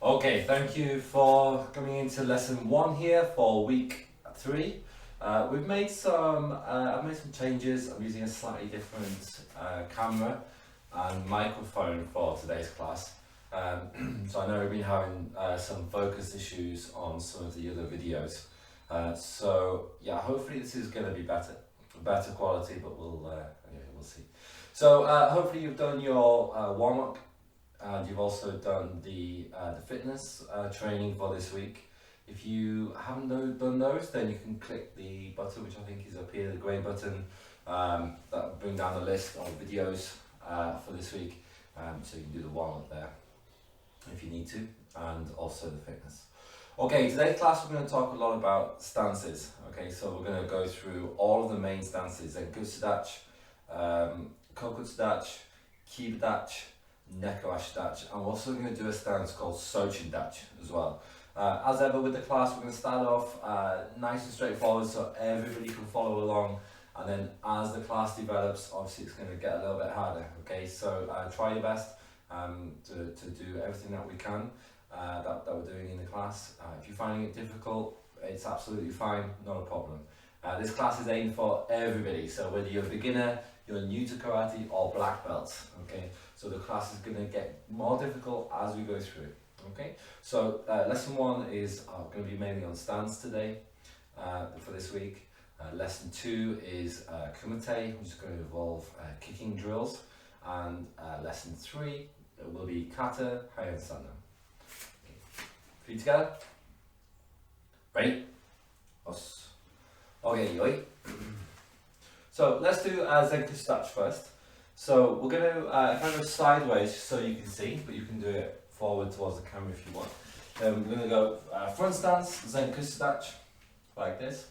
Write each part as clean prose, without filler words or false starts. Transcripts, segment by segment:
Okay, thank you for coming into lesson 1 here for week 3. We've made I've made some changes. I'm using a slightly different camera and microphone for today's class. So I know we've been having some focus issues on some of the other videos. So yeah, hopefully this is going to be better quality, but we'll see. So hopefully you've done your warm-up. And you've also done the fitness training for this week. If you haven't done those, then you can click the button, which I think is up here, the grey button. That will bring down the list of videos for this week, so you can do the warm-up there if you need to, and also the fitness. Okay, today's class we're going to talk a lot about stances. Okay, so we're going to go through all of the main stances: Zenkutsu-dachi, Kokutsu-dachi, Kiba-dachi, Neko-ashi-dachi, and we're also going to do a stance called Sochin-dachi as well. As ever with the class, we're going to start off nice and straightforward so everybody can follow along, and then as the class develops, obviously it's going to get a little bit harder. Okay, so try your best to do everything that we can that we're doing in the class. If you're finding it difficult, it's absolutely fine, not a problem. This class is aimed for everybody, so whether you're a beginner, you're new to karate, or black belts. Okay, so the class is going to get more difficult as we go through. Okay, so lesson 1 is going to be mainly on stance today for this week. Lesson 2 is kumite, which is going to involve kicking drills, and lesson 3 will be kata, hai and sana. Okay. Feet together. Ready? Os. Okay, yoi. So let's do Zenkutsu-dachi first. So we're going to, if I go sideways so you can see, but you can do it forward towards the camera if you want. We're going to go front stance, Zenkutsu-dachi, like this.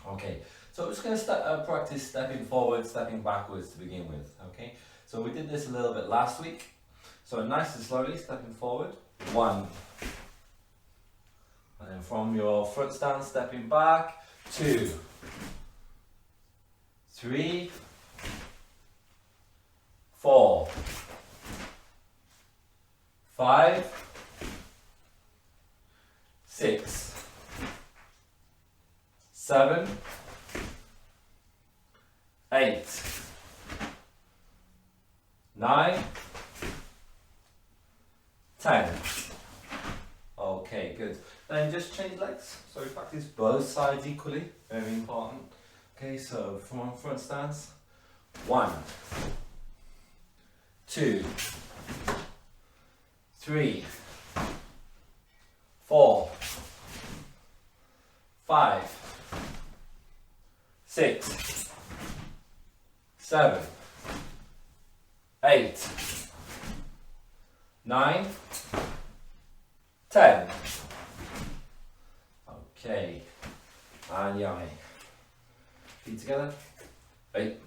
Okay, so we're just going to practice stepping forward, stepping backwards to begin with. Okay, so we did this a little bit last week. So nice and slowly, stepping forward. 1. And then from your front stance, stepping back. 2. 3, 4, 5, 6, 7, 8, 9, 10. Okay, good. Then just change legs. So we practice both sides equally, very important. Okay, so from front stance, 1, 2, 3, 4, 5, 6, 7, 8, 9, 10. Okay, and yummy. Feet together. 8.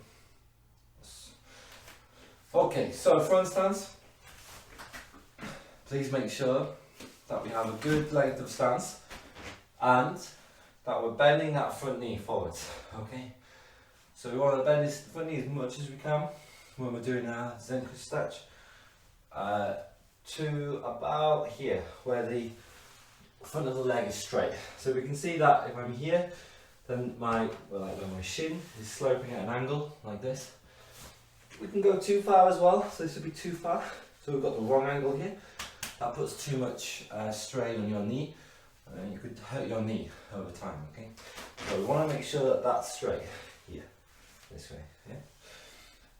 Okay, so front stance. Please make sure that we have a good length of stance and that we're bending that front knee forwards. Okay, so we want to bend this front knee as much as we can when we're doing our Zenkutsu-dachi to about here, where the front of the leg is straight. So we can see that if I'm here, then my shin is sloping at an angle like this. We can go too far as well, so this would be too far. So we've got the wrong angle here. That puts too much strain on your knee, and then you could hurt your knee over time. Okay, so we want to make sure that that's straight here, this way.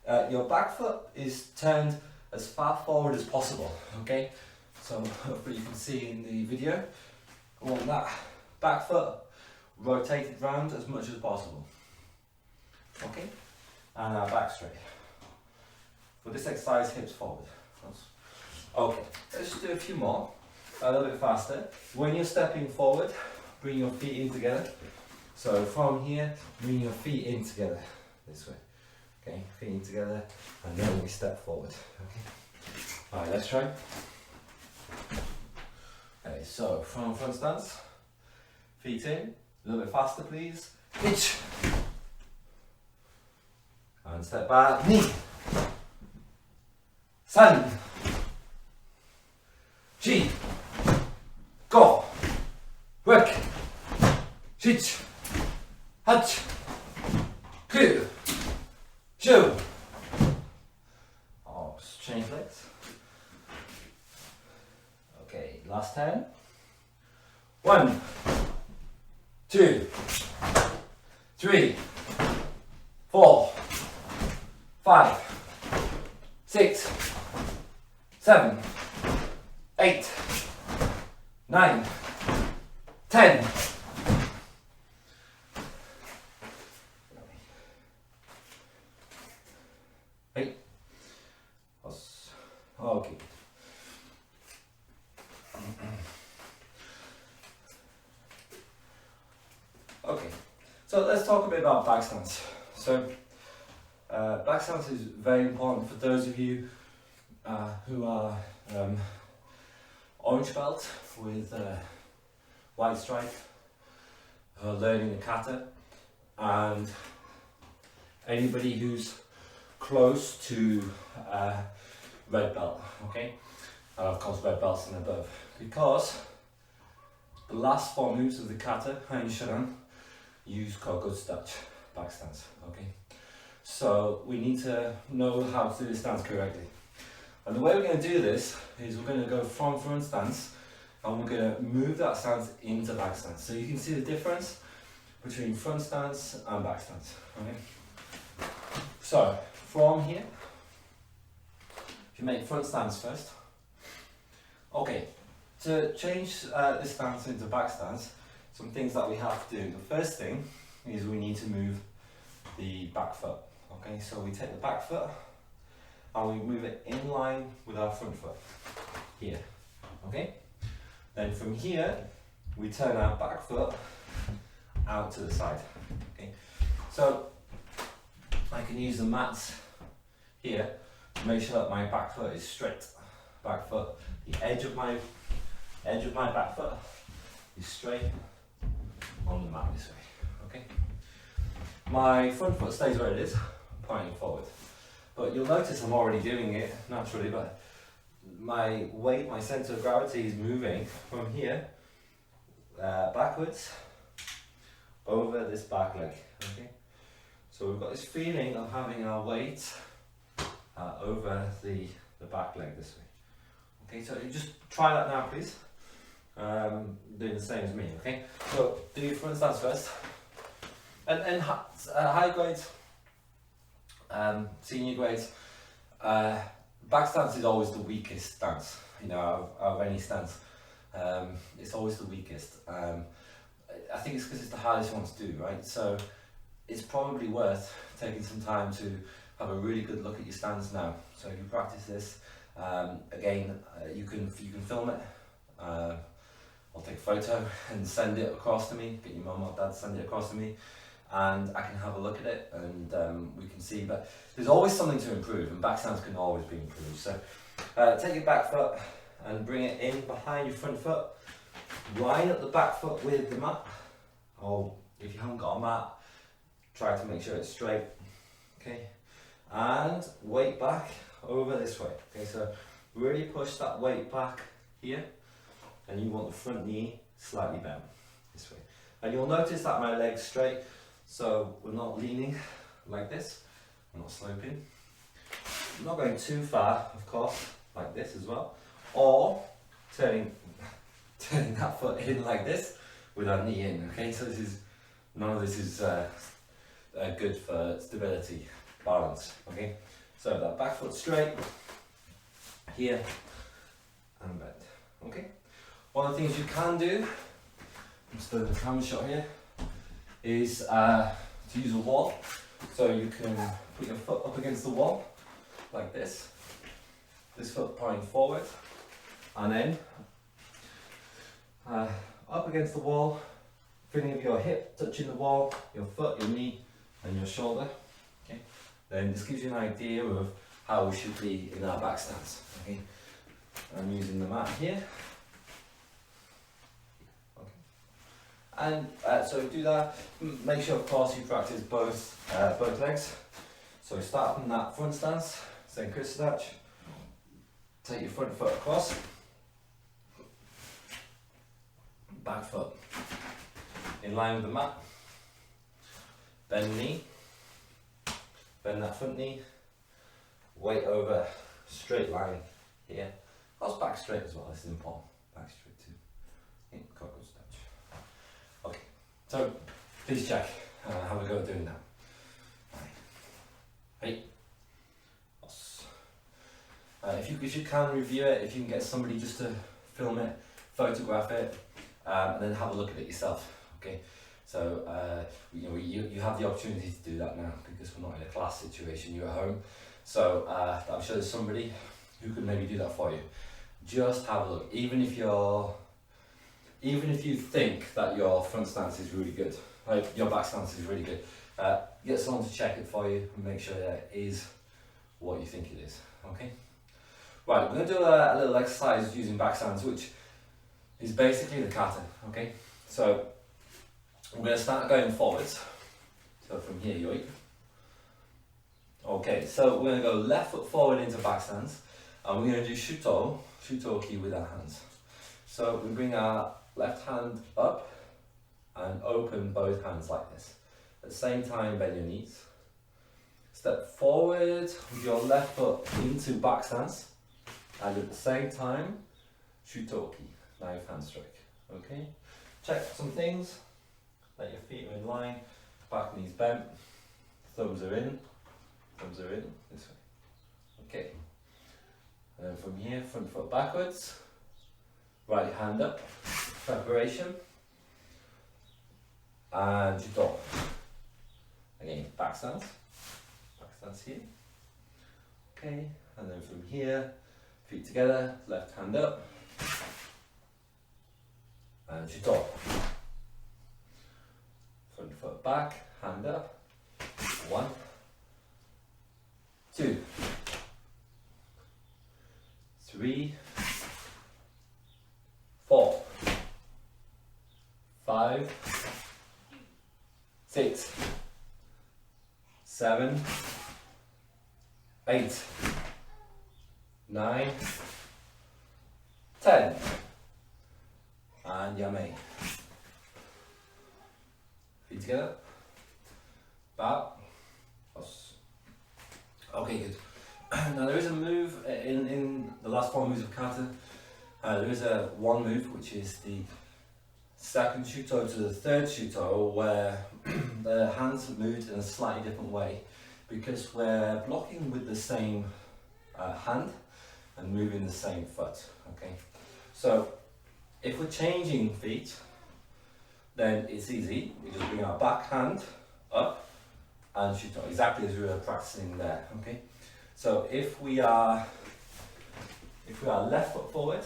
Yeah. Your back foot is turned as far forward as possible. Okay, so hopefully you can see in the video. I want that back foot rotated round as much as possible. Okay, and our back straight. For this exercise, hips forward. Okay, let's just do a few more, a little bit faster. When you're stepping forward, bring your feet in together. So from here, bring your feet in together, this way. Okay, feet in together, and then we step forward. Okay. All right, let's try. Okay, so from front stance, feet in, a little bit faster please. Hitch. And step back, knee. 3, Shich. Hach. Ku. Shu. Oh, change legs. Okay, last 10. 1, 2, 3, 4, 5, 6, 7, 8, 9, 10. Hey. Okay. Okay, so let's talk a bit about back stance. So, back stance is very important for those of you who are orange belt with white stripe, who are learning the kata, and anybody who's close to red belt, okay? And of course red belts and above. Because the last 4 moves of the kata, Hein Shodan, use Kokotsu Dachi, back stance, okay? So we need to know how to do the stance correctly. And the way we're going to do this is we're going to go from front stance and we're going to move that stance into back stance. So you can see the difference between front stance and back stance, okay? So from here, if you make front stance first, okay, to change this stance into back stance, some things that we have to do. The first thing is we need to move the back foot. Okay, so we take the back foot and we move it in line with our front foot here. Okay, then from here we turn our back foot out to the side. Okay, so I can use the mats here to make sure that my back foot is straight. Back foot, the edge of my back foot is straight on the mat this way, okay? My front foot stays where it is, pointing forward. But you'll notice I'm already doing it naturally, but my weight, my center of gravity is moving from here, backwards, over this back leg, okay? So we've got this feeling of having our weight over the back leg this way. Okay, so you just try that now, please. Doing the same as me, okay? So do your front stance first. And high grades, senior grades, back stance is always the weakest stance, you know, out of any stance. It's always the weakest. I think it's because it's the hardest one to do, right? So it's probably worth taking some time to have a really good look at your stance now. So if you practice this, again, you can film it. I'll take a photo and send it across to me. Get your mum or dad to send it across to me, and I can have a look at it, and we can see. But there's always something to improve, and back stance can always be improved. So take your back foot and bring it in behind your front foot. Line up the back foot with the mat, or if you haven't got a mat, try to make sure it's straight. Okay, and weight back over this way. Okay, so really push that weight back here, and you want the front knee slightly bent this way. And you'll notice that my leg's straight, so we're not leaning like this, we're not sloping. I'm not going too far, of course, like this as well, or turning that foot in like this with our knee in. Okay, so none of this is good for stability, balance. Okay, so that back foot straight here and bent. Okay, one of the things you can do, I'm just doing a camera shot here, is to use a wall. So you can put your foot up against the wall like this foot pointing forward, and then up against the wall, feeling of your hip touching the wall, your foot, your knee and your shoulder. Okay, then this gives you an idea of how we should be in our back stance. Okay, I'm using the mat here. Okay, and so do that. Make sure, of course, you practice both legs. So start from that front stance, Senkutsu Dachi. Take your front foot across, back foot in line with the mat. Bend knee, bend that front knee, weight over, straight line here. That's back straight as well, this is important. Back straight too. Yeah, cockroach stretch. Okay, so please check how we go doing that. Hey. If you can review it, if you can get somebody just to film it, photograph it, and then have a look at it yourself. Okay, so you have the opportunity to do that now because we're not in a class situation. You're at home, so I'm sure there's somebody who could maybe do that for you. Just have a look. Even if you think that your front stance is really good, like your back stance is really good, get someone to check it for you and make sure that it is what you think it is. Okay. Right, we're going to do a little exercise using back stance, which is basically the kata. Okay. So we're going to start going forwards. So from here, yoik. Okay. So we're going to go left foot forward into back stance, and we're going to do shutoki with our hands. So we bring our left hand up and open both hands like this. At the same time, bend your knees. Step forward with your left foot into back stance, and at the same time, shutoki, knife hand strike. Okay? Check some things, like your feet are in line, back knees bent, thumbs are in, this way. Okay. And then from here, front foot backwards, right hand up, preparation, and judo. Again, back stance here. Okay, and then from here, feet together, left hand up, and judo. Front foot back, hand up, 1, 2, 3, 4, 5, 6, 7, 8, 9, 10, and yame. Feet together, bow, us. Okay, good. Now there is a move in the last 4 moves of kata. There is one move which is the second shuto to the third shuto, where the hands are moved in a slightly different way because we're blocking with the same hand and moving the same foot. Okay, so if we're changing feet, then it's easy. We just bring our back hand up and shuto, exactly as we were practicing there. Okay, so if we are left foot forward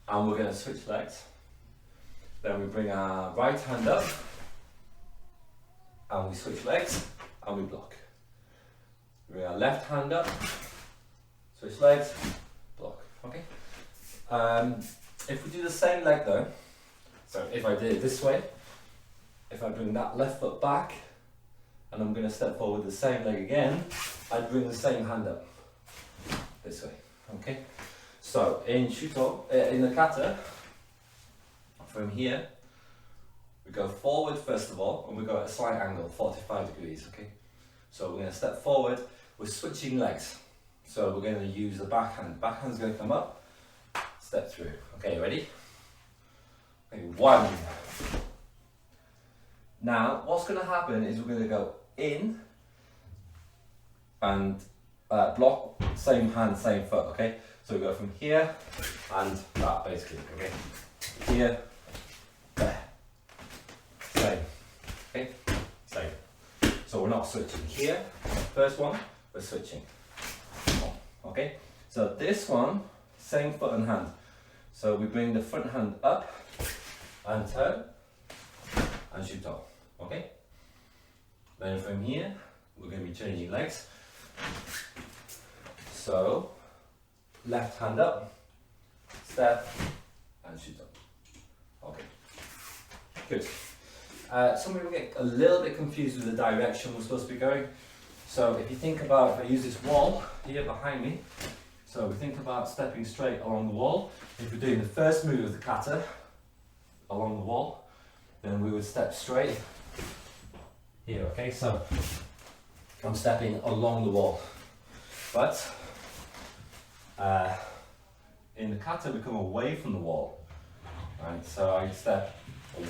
and we're going to switch legs, then we bring our right hand up and we switch legs and we block. We bring our left hand up, switch legs, block. Okay. If we do the same leg though, so if I did it this way, if I bring that left foot back and I'm going to step forward the same leg again, I'd bring the same hand up this way. Okay. So in shuto, in the kata, from here, we go forward first of all, and we go at a slight angle, 45 degrees, okay? So we're going to step forward, we're switching legs. So we're going to use the backhand. Backhand's going to come up, step through. Okay, ready? Okay, 1. Now, what's going to happen is we're going to go in and block, same hand, same foot, okay? So we go from here and that basically, okay? Here, there, same, okay, same. So we're not switching here, first one, we're switching, okay? So this one, same foot and hand. So we bring the front hand up and turn and shoot off, okay? Then from here, we're going to be changing legs. So, left hand up, step and shoot up. Okay, good. Some people get a little bit confused with the direction we're supposed to be going. So if you think about, if I use this wall here behind me, so we think about stepping straight along the wall. If we're doing the first move of the kata, along the wall, then we would step straight here, okay? So I'm stepping along the wall, but in the kata we come away from the wall, right? So I step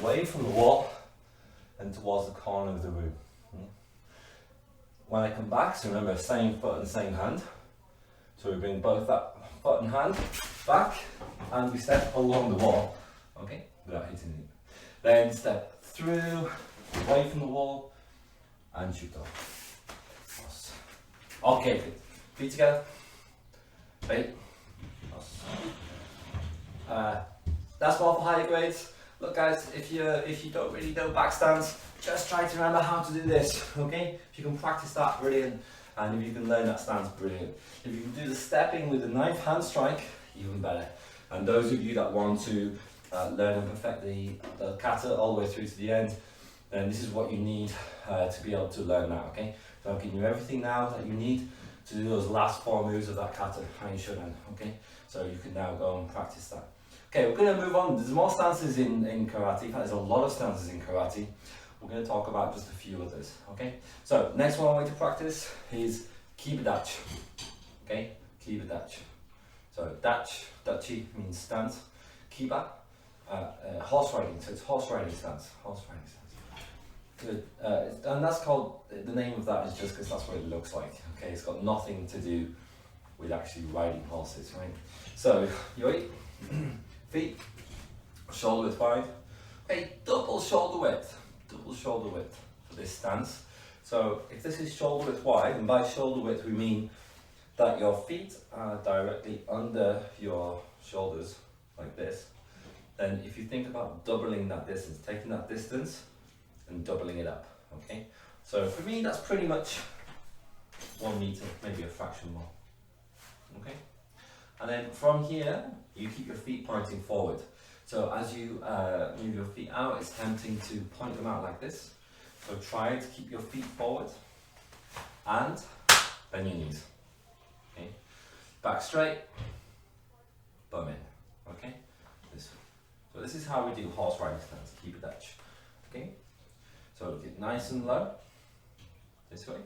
away from the wall and towards the corner of the room. When I come back, so remember, same foot and same hand. So we bring both that foot and hand back, and we step along the wall, okay, without hitting it. Then step through, away from the wall, and shoot off. Okay, good. Feet together. Right. That's all for higher grades. Look, guys, if you don't really know back stance, just try to remember how to do this, okay? If you can practice that, brilliant. And if you can learn that stance, brilliant. If you can do the stepping with a knife hand strike, even better. And those of you that want to learn and perfect the kata all the way through to the end, then this is what you need to be able to learn that, okay? So I've given you everything now that you need to do those last 4 moves of that kata, Hein Shodan, okay? So you can now go and practice that. Okay, we're going to move on. There's more stances in karate. In fact, there's a lot of stances in karate. We're going to talk about just a few others, okay? So, next one I want to practice is Kiba-dachi, okay? Kiba-dachi. So, dachi means stance. Kiba, horse riding, so it's horse riding stance. Horse riding stance. Good. And that's called, the name of that is just because that's what it looks like, okay? It's got nothing to do with actually riding horses, right? So, yoi, feet, shoulder width wide. Okay, double shoulder width for this stance. So if this is shoulder width wide, and by shoulder width we mean that your feet are directly under your shoulders, like this, then if you think about doubling that distance, taking that distance and doubling it up, okay? So for me, that's pretty much 1 meter, maybe a fraction more, okay? And then from here, you keep your feet pointing forward. So as you move your feet out, it's tempting to point them out like this. So try to keep your feet forward and bend your knees. Okay, back straight, bum in. Okay, this way. So this is how we do horse riding stance, Kiba-dachi. Okay, so get nice and low. This way,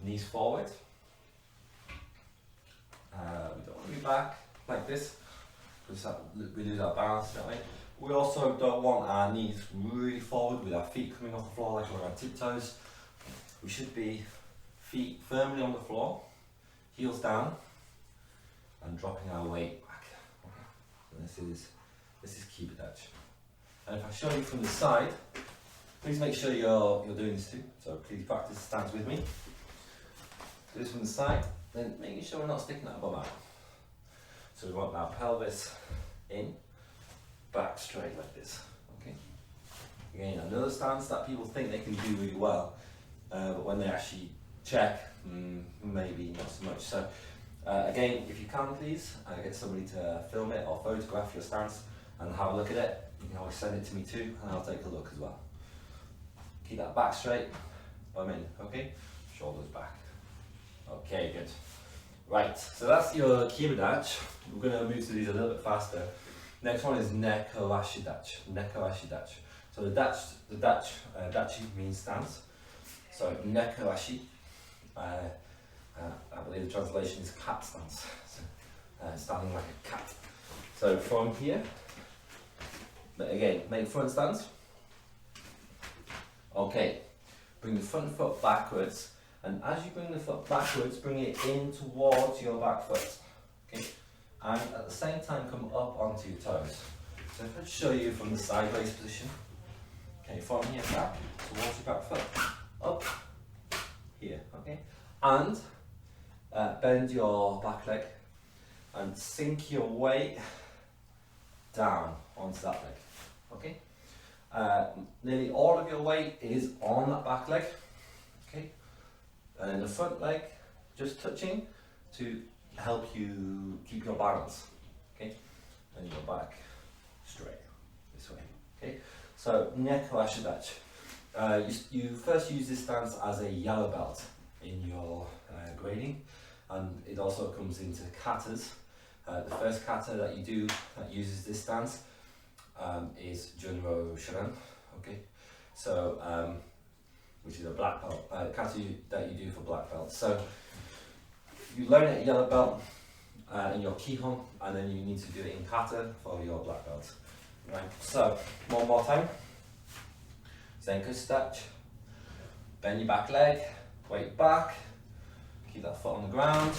knees forward. We don't want to be back like this, because we lose our balance that way. We also don't want our knees really forward with our feet coming off the floor like we're on tiptoes. We should be feet firmly on the floor, heels down, and dropping our weight back. Okay. So this is Kiba-dachi. And if I show you from the side, please make sure you're doing this too. So please practice the stance with me. Do this from the side, then making sure we're not sticking that bum out. So we want our pelvis in, back straight like this, okay? Again, another stance that people think they can do really well, but when they actually check, maybe not so much. So again, if you can please, get somebody to film it or photograph your stance and have a look at it. You can always send it to me too, and I'll take a look as well. Keep that back straight, bum in, okay? Shoulders back. Okay, good. Right, so that's your Kiba-dachi. We're going to move to these a little bit faster. Next one is Neko Ashidachi. Neko Ashidachi. So the dachi means stance. So Neko Ashi, I believe the translation is cat stance. So, standing like a cat. So from here, again, make front stance. Okay, bring the front foot backwards. And as you bring the foot backwards, bring it in towards your back foot, okay? And at the same time, come up onto your toes. So if I show you from the sideways position, okay, from here back, towards your back foot, up, here, okay? And bend your back leg and sink your weight down onto that leg, okay? Nearly all of your weight is on that back leg, okay? And then the front leg just touching to help you keep your balance, okay? And you go back straight this way, okay? So Neko Ashidachi. You first use this stance as a yellow belt in your grading, and it also comes into katas. The first kata that you do that uses this stance is Junro Shodan, Okay, so which is a black belt, kata that you do for black belts. So you learn it at yellow belt in your kihon, and then you need to do it in kata for your black belt. Right. So one more time. Zenku touch. Bend your back leg, weight back. Keep that foot on the ground.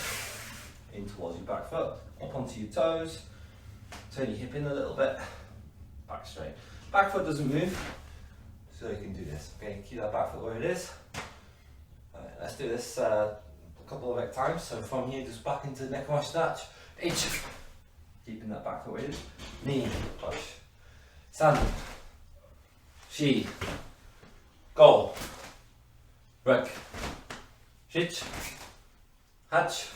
In towards your back foot, up onto your toes, turn your hip in a little bit, back straight. Back foot doesn't move, so you can do this. Okay, keep that back foot where it is. Let's do this a couple of times. So from here, just back into Nekomashi Dachi. H, keeping that back foot where it is. Knee, push. San, shi, go, rek, shich, hach.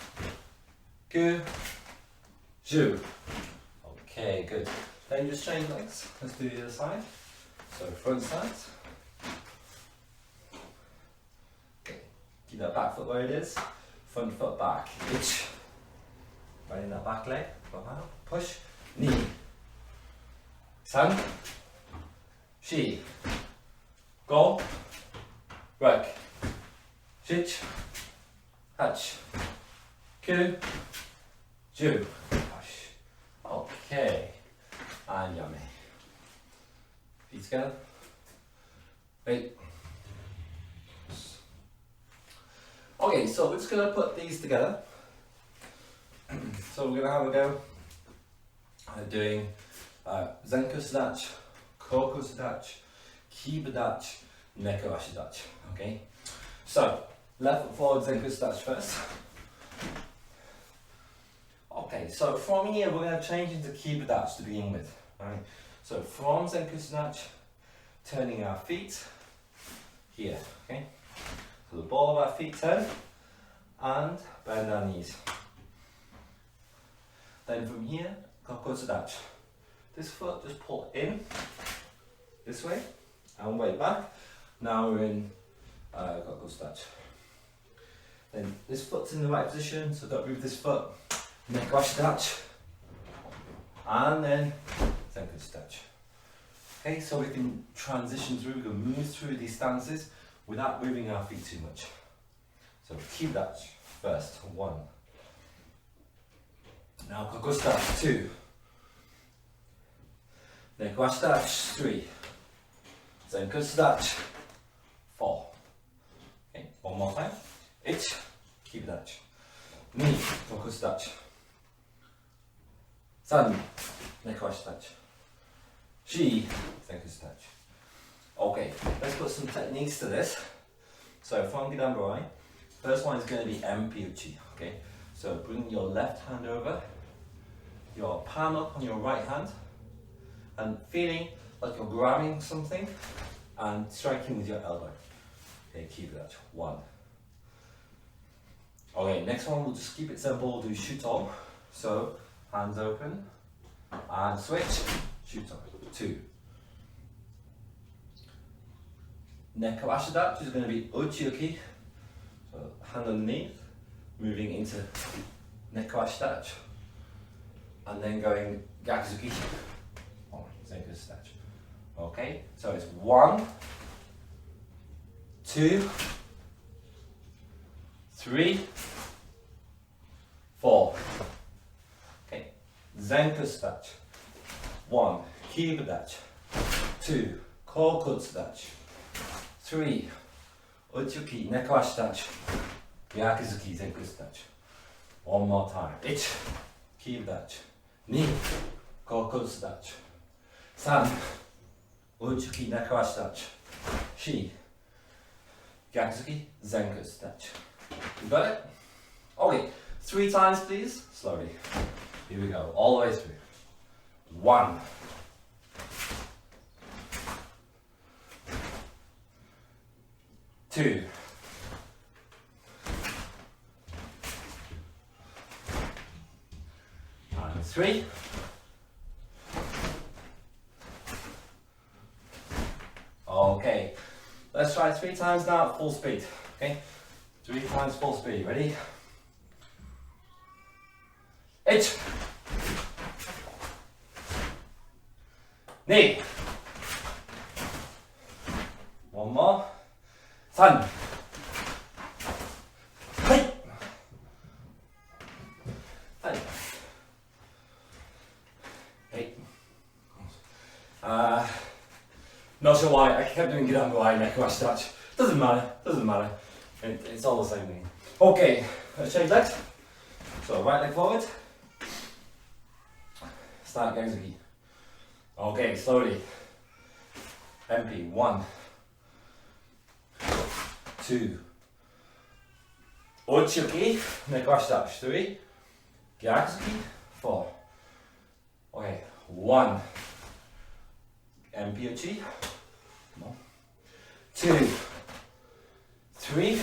9, 10. Okay, good. Then just change legs. Let's do the other side. So front side. Okay. Keep that back foot where it is. Front foot back. Itch. Right in that back leg. Push. Knee. San. Shi. Go. Rek. Shich. Hach. 9, 10. Push. Okay. And yummy. Feet together. Wait. Okay, so we're just going to put these together. So we're going to have a go doing Zenku Sadachi, Koku Sadachi, Kiba Dachi, Nekomashi Dachi. Okay? So, left foot forward Zenku Sadachi first. Okay, so from here we're going to change into Kiba Dachi to begin with. Right? So from Zenku Sadachi, turning our feet here. Okay? So the ball of our feet turn and bend our knees. Then from here, Koku Sadachi. This foot just pull in this way and way back. Now we're in Koku Sadachi. Then this foot's in the right position, so don't move this foot. Nekomashi Dachi, and then Zenku Sadachi. Okay, so we can transition through, we can move through these stances without moving our feet too much. So Kiba Dachi first, 1. Now Koku Sadachi, 2. Nekomashi Dachi, 3. Zenku Sadachi, 4. Okay, one more time. Itch, Kiba Dachi. Knee, Koku Sadachi. 3, Nekomashi Dachi. 4, Zenku Sadachi. Okay, let's put some techniques to this. So from Gidan-Borai, first one is going to be Enpi-uchi. Okay, so bring your left hand over, your palm up on your right hand, and feeling like you're grabbing something and striking with your elbow. Okay, keep that. 1. Okay, next one we'll just keep it simple. We'll do Shuto. So hands open and switch. Shuto. 2. Nekomashi Dachi is going to be Uchi-uki. So hand underneath, moving into Nekomashi Dachi, and then going Gyakuzuki. Zenku Sadachi. Okay, so it's 1, 2, 3, 4. Okay, Zenku Sadachi. 1, Kiba Dachi. 2, Koku Sadachi. 3, Uchi-uki, Nekomashi Dachi. Gyakuzuki, Zenku Sadachi. One more time. 1, Kiba Dachi. 2, Koku Sadachi. 3, Uchi-uki, Nekomashi Dachi. 4, Gyakuzuki, Zenku Sadachi. You got it? Okay, 3 times please, slowly. Here we go, all the way through. 1, 2, 3. Okay, let's try 3 times now at full speed. Okay, 3 times full speed. Ready? 1, 2, 3, 3, はい、はい、はい。Not sure why, I kept doing Gidango eye neck wash touch. Doesn't matter. It's all the same thing. Okay, let's change legs. So right leg forward. Start Genzuki. Okay, slowly. Empty. 1, 2. Uchuki, neck wash touch. 3. Gyakuzuki. 4. Okay, 1. MP uchi. Come on. 2, 3,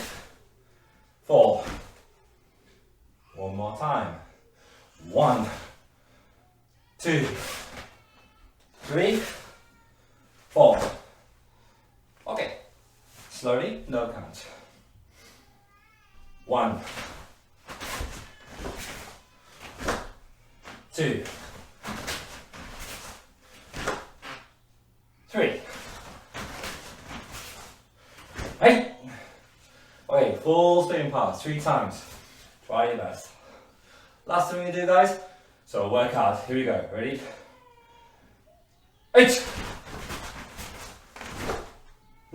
4. One more time. 1, 2, 3, 4. Okay. Slowly, no count. 1, 2, 3. Hey. Okay, full spin pass 3 times. Try your best. Last thing we do, guys. So work hard. Here we go. Ready? 1, 2,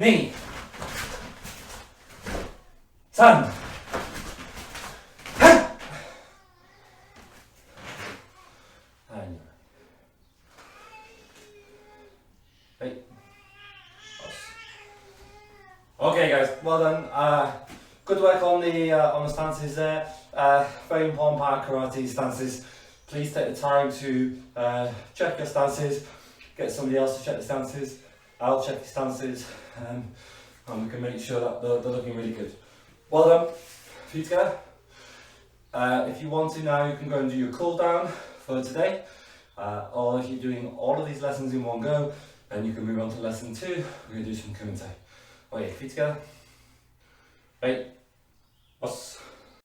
3. Okay, guys, well done. Good work on the stances there. Very important part of karate stances. Please take the time to check your stances. Get somebody else to check the stances. I'll check the stances, and we can make sure that they're looking really good. Well done. Feet together. If you want to now, you can go and do your cool down for today. Or if you're doing all of these lessons in one go, then you can move on to lesson 2. We're going to do some kumite. Okay, feet together. Right. Us.